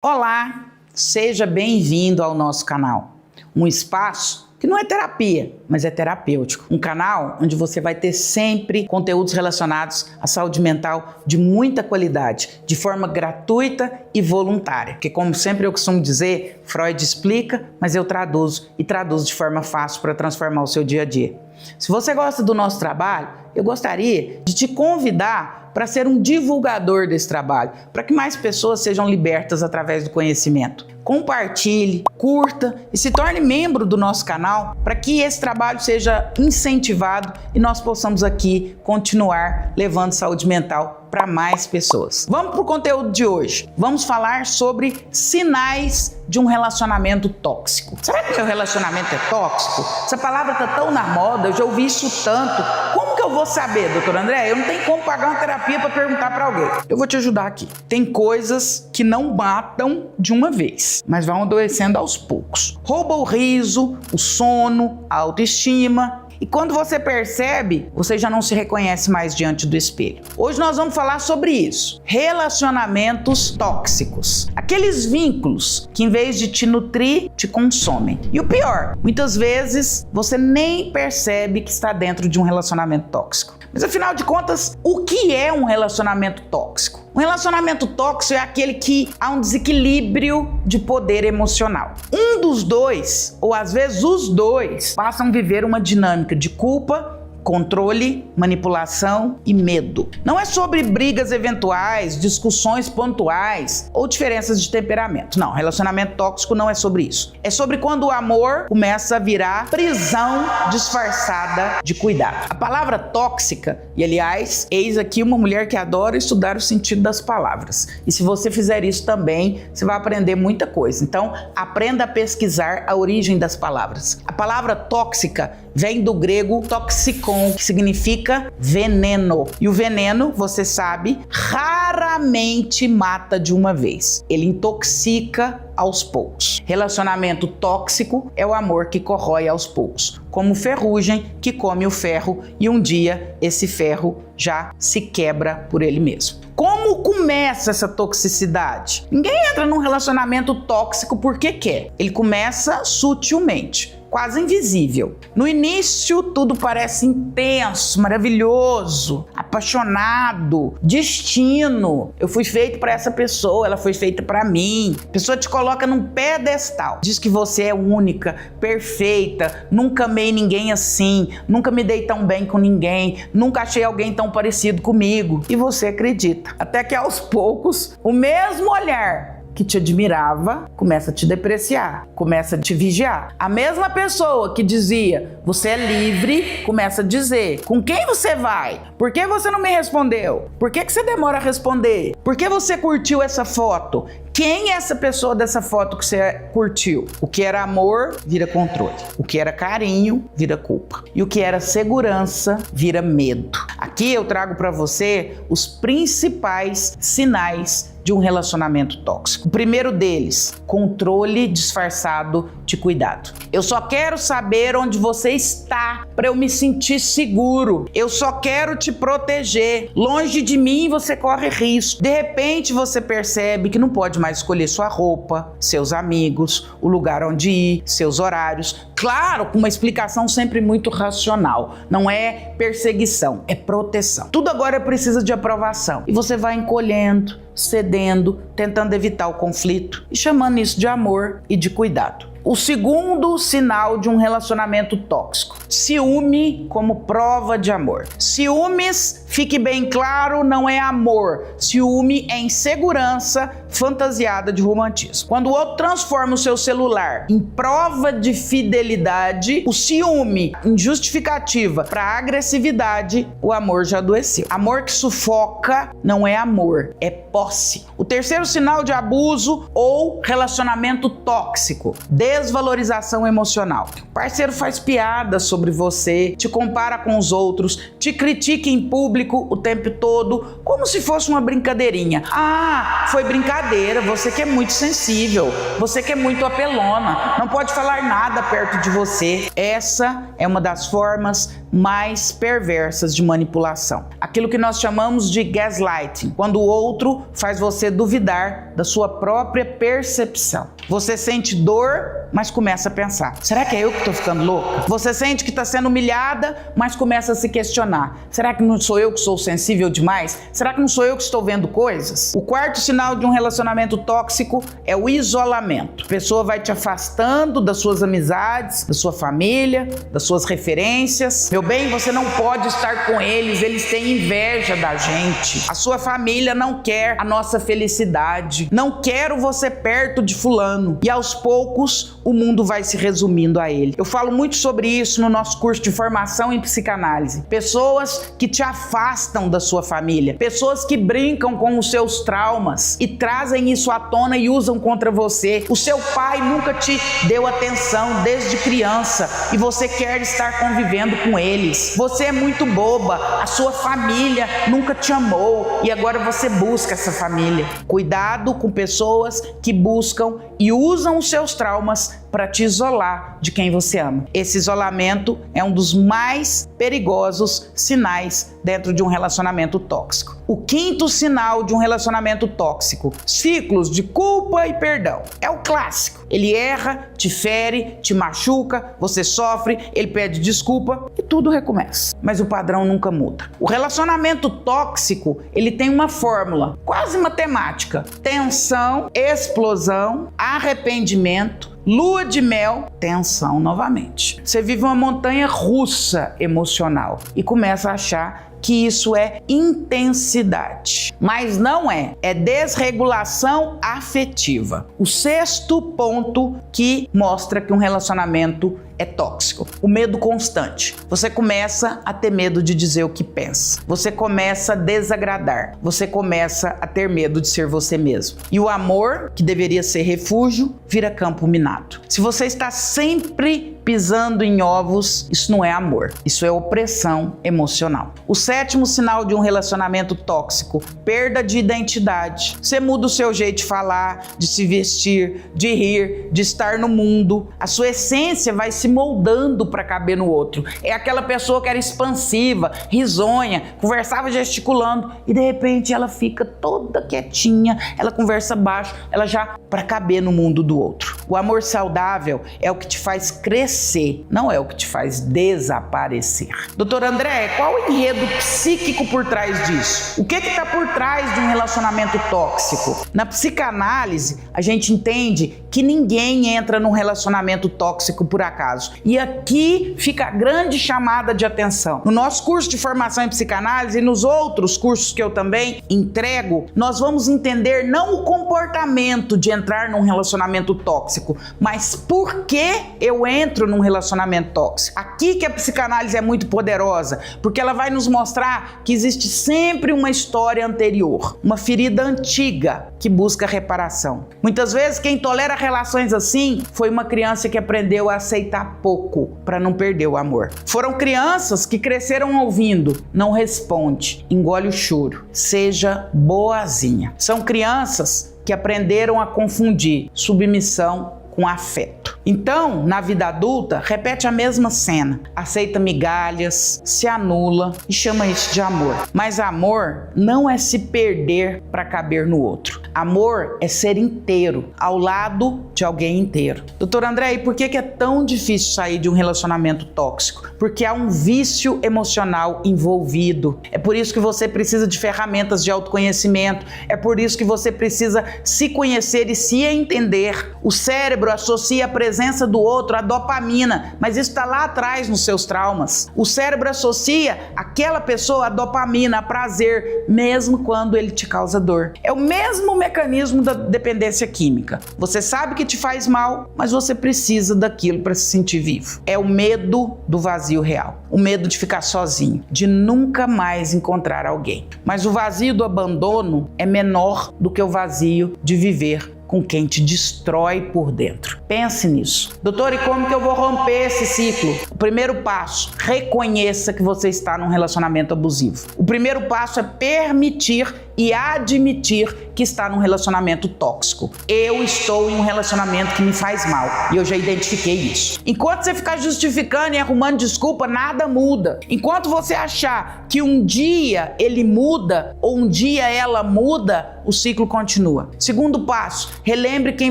Olá, seja bem-vindo ao nosso canal, um espaço que não é terapia, mas é terapêutico. Um canal onde você vai ter sempre conteúdos relacionados à saúde mental de muita qualidade, de forma gratuita e voluntária. Porque, como sempre eu costumo dizer, Freud explica, mas eu traduzo e traduzo de forma fácil para transformar o seu dia a dia. Se você gosta do nosso trabalho, eu gostaria de te convidar para ser um divulgador desse trabalho, para que mais pessoas sejam libertas através do conhecimento. Compartilhe, curta e se torne membro do nosso canal para que esse trabalho seja incentivado e nós possamos aqui continuar levando saúde mental para mais pessoas. Vamos para o conteúdo de hoje. Vamos falar sobre sinais de um relacionamento tóxico. Será que meu relacionamento é tóxico? Essa palavra está tão na moda, eu já ouvi isso tanto. Como que eu vou saber, doutor André? Eu não tenho como pagar uma terapia para perguntar para alguém. Eu vou te ajudar aqui. Tem coisas que não matam de uma vez, mas vão adoecendo aos poucos. Rouba o riso, o sono, a autoestima. E quando você percebe, você já não se reconhece mais diante do espelho. Hoje nós vamos falar sobre isso. Relacionamentos tóxicos. Aqueles vínculos que em vez de te nutrir, te consomem. E o pior, muitas vezes você nem percebe que está dentro de um relacionamento tóxico. Mas afinal de contas, o que é um relacionamento tóxico? Um relacionamento tóxico é aquele que há um desequilíbrio de poder emocional. Um dos dois, ou às vezes os dois, passam a viver uma dinâmica de culpa, controle, manipulação e medo. Não é sobre brigas eventuais, discussões pontuais ou diferenças de temperamento. Não, relacionamento tóxico não é sobre isso. É sobre quando o amor começa a virar prisão disfarçada de cuidado. A palavra tóxica, e aliás, eis aqui uma mulher que adora estudar o sentido das palavras. E se você fizer isso também, você vai aprender muita coisa. Então, aprenda a pesquisar a origem das palavras. A palavra tóxica vem do grego toxikon, que significa veneno. E o veneno, você sabe, raramente mata de uma vez. Ele intoxica aos poucos. Relacionamento tóxico é o amor que corrói aos poucos, como ferrugem que come o ferro e um dia esse ferro já se quebra por ele mesmo. Como começa essa toxicidade? Ninguém entra num relacionamento tóxico porque quer. Ele começa sutilmente, quase invisível. No início, tudo parece intenso, maravilhoso, apaixonado, destino. Eu fui feito para essa pessoa, ela foi feita para mim. A pessoa te coloca num pedestal. Diz que você é única, perfeita, nunca amei ninguém assim, nunca me dei tão bem com ninguém, nunca achei alguém tão parecido comigo. E você acredita. Até que aos poucos, o mesmo olhar que te admirava, começa a te depreciar, começa a te vigiar. A mesma pessoa que dizia, você é livre, começa a dizer, com quem você vai? Por que você não me respondeu? Por que você demora a responder? Por que você curtiu essa foto? Quem é essa pessoa dessa foto que você curtiu? O que era amor vira controle. O que era carinho vira culpa. E o que era segurança vira medo. Aqui eu trago para você os principais sinais de um relacionamento tóxico. O primeiro deles, controle disfarçado de cuidado. Eu só quero saber onde você está para eu me sentir seguro. Eu só quero te proteger. Longe de mim você corre risco. De repente você percebe que não pode mais escolher sua roupa, seus amigos, o lugar onde ir, seus horários. Claro, com uma explicação sempre muito racional. Não é perseguição, é proteção. Tudo agora precisa de aprovação. E você vai encolhendo, cedendo, tentando evitar o conflito e chamando isso de amor e de cuidado. O segundo sinal de um relacionamento tóxico, ciúme como prova de amor. Ciúmes, fique bem claro, não é amor. Ciúme é insegurança fantasiada de romantismo. Quando o outro transforma o seu celular em prova de fidelidade, o ciúme em justificativa para agressividade, o amor já adoeceu. Amor que sufoca não é amor, é posse. O terceiro sinal de abuso ou relacionamento tóxico, desvalorização emocional. O parceiro faz piada sobre você, te compara com os outros, te critica em público o tempo todo, como se fosse uma brincadeirinha. Ah, foi brincadeira? brigadeira, você que é muito sensível, você que é muito apelona, não pode falar nada perto de você. Essa é uma das formas mais perversas de manipulação. Aquilo que nós chamamos de gaslighting, quando o outro faz você duvidar da sua própria percepção. Você sente dor, mas começa a pensar: será que é eu que estou ficando louca? Você sente que está sendo humilhada, mas começa a se questionar: será que não sou eu que sou sensível demais? Será que não sou eu que estou vendo coisas? O quarto sinal de um relacionamento tóxico é o isolamento. A pessoa vai te afastando das suas amizades, da sua família, das suas referências. Meu bem, você não pode estar com eles têm inveja da gente. A sua família não quer a nossa felicidade. Não quero você perto de fulano. E aos poucos, o mundo vai se resumindo a ele. Eu falo muito sobre isso no nosso curso de formação em psicanálise. Pessoas que te afastam da sua família. Pessoas que brincam com os seus traumas e trazem isso à tona e usam contra você. O seu pai nunca te deu atenção desde criança e você quer estar convivendo com eles. Você é muito boba. A sua família nunca te amou e agora você busca essa família. Cuidado com pessoas que buscam e usam os seus traumas para te isolar de quem você ama. Esse isolamento é um dos mais perigosos sinais dentro de um relacionamento tóxico. O quinto sinal de um relacionamento tóxico: ciclos de culpa e perdão. É o clássico. Ele erra, te fere, te machuca, você sofre, ele pede desculpa e tudo recomeça. Mas o padrão nunca muda. O relacionamento tóxico, ele tem uma fórmula quase matemática: tensão, explosão, arrependimento, lua de mel, tensão novamente. Você vive uma montanha russa emocional e começa a achar que isso é intensidade. Mas não é. É desregulação afetiva. O sexto ponto que mostra que um relacionamento é tóxico: o medo constante. Você começa a ter medo de dizer o que pensa. Você começa a desagradar. Você começa a ter medo de ser você mesmo. E o amor, que deveria ser refúgio, vira campo minado. Se você está sempre pisando em ovos, isso não é amor. Isso é opressão emocional. O sétimo sinal de um relacionamento tóxico: perda de identidade. Você muda o seu jeito de falar, de se vestir, de rir, de estar no mundo. A sua essência vai se moldando para caber no outro. É aquela pessoa que era expansiva, risonha, conversava gesticulando e de repente ela fica toda quietinha, ela conversa baixo, ela já para caber no mundo do outro. O amor saudável é o que te faz crescer, não é o que te faz desaparecer. Doutor André, qual o enredo psíquico por trás disso? O que está por trás de um relacionamento tóxico? Na psicanálise, a gente entende que ninguém entra num relacionamento tóxico por acaso. E aqui fica a grande chamada de atenção. No nosso curso de formação em psicanálise e nos outros cursos que eu também entrego, nós vamos entender não o comportamento de entrar num relacionamento tóxico, mas por que eu entro num relacionamento tóxico. Aqui que a psicanálise é muito poderosa, porque ela vai nos mostrar que existe sempre uma história anterior, uma ferida antiga que busca reparação. Muitas vezes quem tolera relações assim foi uma criança que aprendeu a aceitar pouco para não perder o amor. Foram crianças que cresceram ouvindo: não responde, engole o choro, seja boazinha. São crianças que aprenderam a confundir submissão com afeto. Então, na vida adulta, repete a mesma cena. Aceita migalhas, se anula e chama isso de amor. Mas amor não é se perder para caber no outro. Amor é ser inteiro, ao lado de alguém inteiro. Doutor André, e por que é tão difícil sair de um relacionamento tóxico? Porque há um vício emocional envolvido. É por isso que você precisa de ferramentas de autoconhecimento. É por isso que você precisa se conhecer e se entender. O cérebro associa a presença do outro à dopamina, mas isso está lá atrás nos seus traumas. O cérebro associa aquela pessoa à dopamina, a prazer, mesmo quando ele te causa dor. É o mesmo mecanismo da dependência química. Você sabe que te faz mal, mas você precisa daquilo para se sentir vivo. É o medo do vazio real. O medo de ficar sozinho, de nunca mais encontrar alguém. Mas o vazio do abandono é menor do que o vazio de viver com quem te destrói por dentro. Pense nisso. Doutor, e como que eu vou romper esse ciclo? O primeiro passo: reconheça que você está num relacionamento abusivo. O primeiro passo é permitir e admitir que está num relacionamento tóxico. Eu estou em um relacionamento que me faz mal e eu já identifiquei isso. Enquanto você ficar justificando e arrumando desculpa, nada muda. Enquanto você achar que um dia ele muda ou um dia ela muda, o ciclo continua. Segundo passo, relembre quem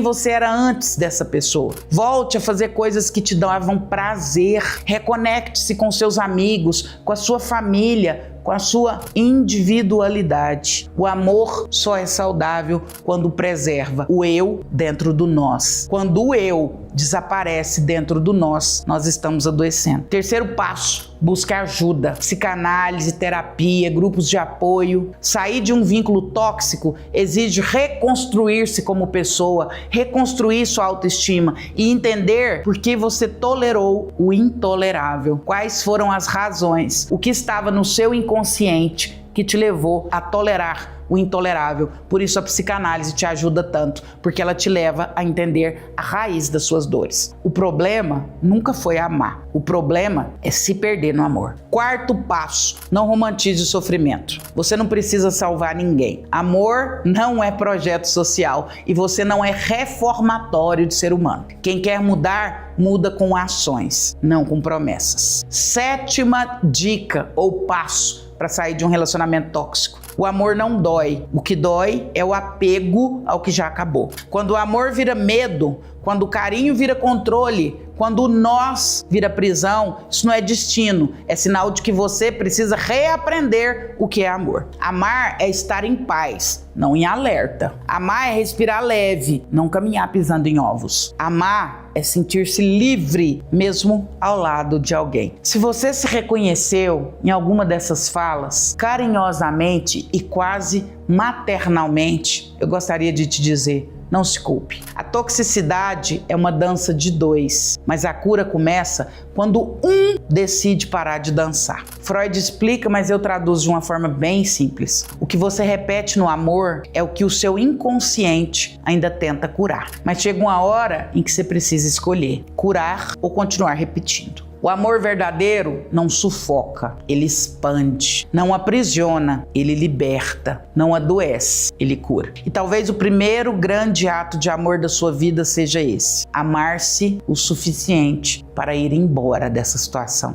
você era antes dessa pessoa. Volte a fazer coisas que te davam prazer. Reconecte-se com seus amigos, com a sua família, com a sua individualidade. O amor só é saudável quando preserva o eu dentro do nós. Quando o eu desaparece dentro do nós, nós estamos adoecendo. Terceiro passo, busque ajuda. Psicanálise, terapia, grupos de apoio. Sair de um vínculo tóxico exige reconstruir-se como pessoa, reconstruir sua autoestima e entender por que você tolerou o intolerável. Quais foram as razões, o que estava no seu inconsciente que te levou a tolerar o intolerável. Por isso a psicanálise te ajuda tanto, porque ela te leva a entender a raiz das suas dores. O problema nunca foi amar. O problema é se perder no amor. Quarto passo, não romantize o sofrimento. Você não precisa salvar ninguém. Amor não é projeto social e você não é reformatório de ser humano. Quem quer mudar, muda com ações, não com promessas. Sétima dica ou passo para sair de um relacionamento tóxico. O amor não dói. O que dói é o apego ao que já acabou. Quando o amor vira medo, quando o carinho vira controle, quando o nós vira prisão, isso não é destino, é sinal de que você precisa reaprender o que é amor. Amar é estar em paz, não em alerta. Amar é respirar leve, não caminhar pisando em ovos. Amar é sentir-se livre, mesmo ao lado de alguém. Se você se reconheceu em alguma dessas falas, carinhosamente e quase maternalmente, eu gostaria de te dizer: não se culpe. A toxicidade é uma dança de dois, mas a cura começa quando um decide parar de dançar. Freud explica, mas eu traduzo de uma forma bem simples. O que você repete no amor é o que o seu inconsciente ainda tenta curar. Mas chega uma hora em que você precisa escolher: curar ou continuar repetindo. O amor verdadeiro não sufoca, ele expande. Não aprisiona, ele liberta. Não adoece, ele cura. E talvez o primeiro grande ato de amor da sua vida seja esse: amar-se o suficiente para ir embora dessa situação.